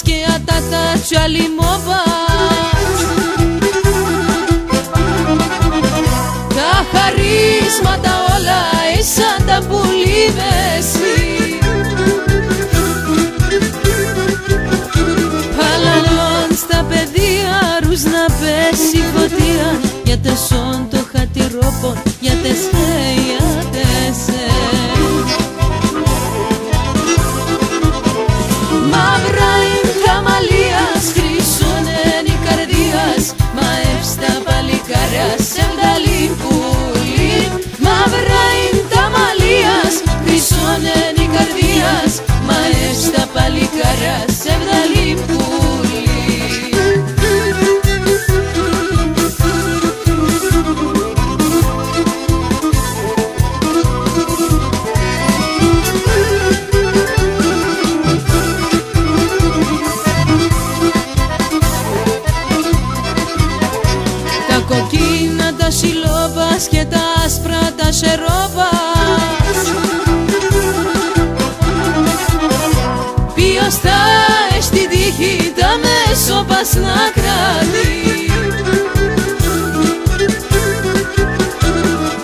και ατάτα τσαλιμόβας. Τα χαρίσματα όλα ήσαν τα πουλίδες. Παλαλόν στα παιδεία ρους να πέσει φωτία, για τεσόν το χατηρόπον, για τεσέ, για τεσέ. Μαύρα είναι τα μαλλίας, χρυσόν είναι η καρδίας, μα εύστα παλικάρια σε βδαλήν πουλή. Μαύρα είναι τα μαλλίας, χρυσόν είναι η καρδίας, μα εύστα παλικάρια σε βδαλήν πουλή. Κοκκίνα τα σιλόβας και τα άσπρα τα σερόβας. Ποιος θα έχει την τύχη τα μέσοπας να κρατεί.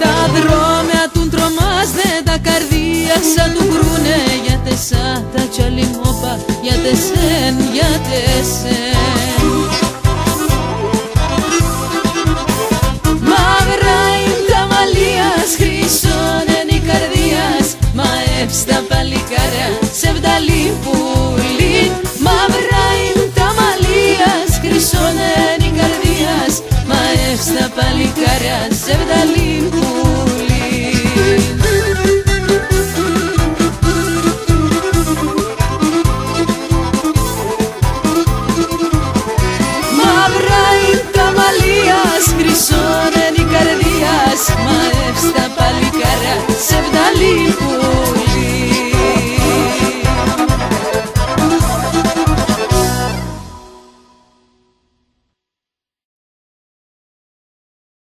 Τα δρόμια του τρομάζde, τα καρδία σαν του κρούνε, για τεσά τα τσαλιμόπα, για τεσέν, για τεσέν. Χρυσόν είναι η καρδίας, μα εύστα παλικάρια σε βδαλήν πουλή. Μαύρα είναι τα μαλλίας, χρυσόν είναι η καρδίας, μα εύστα παλικάρια σε βδαλήν.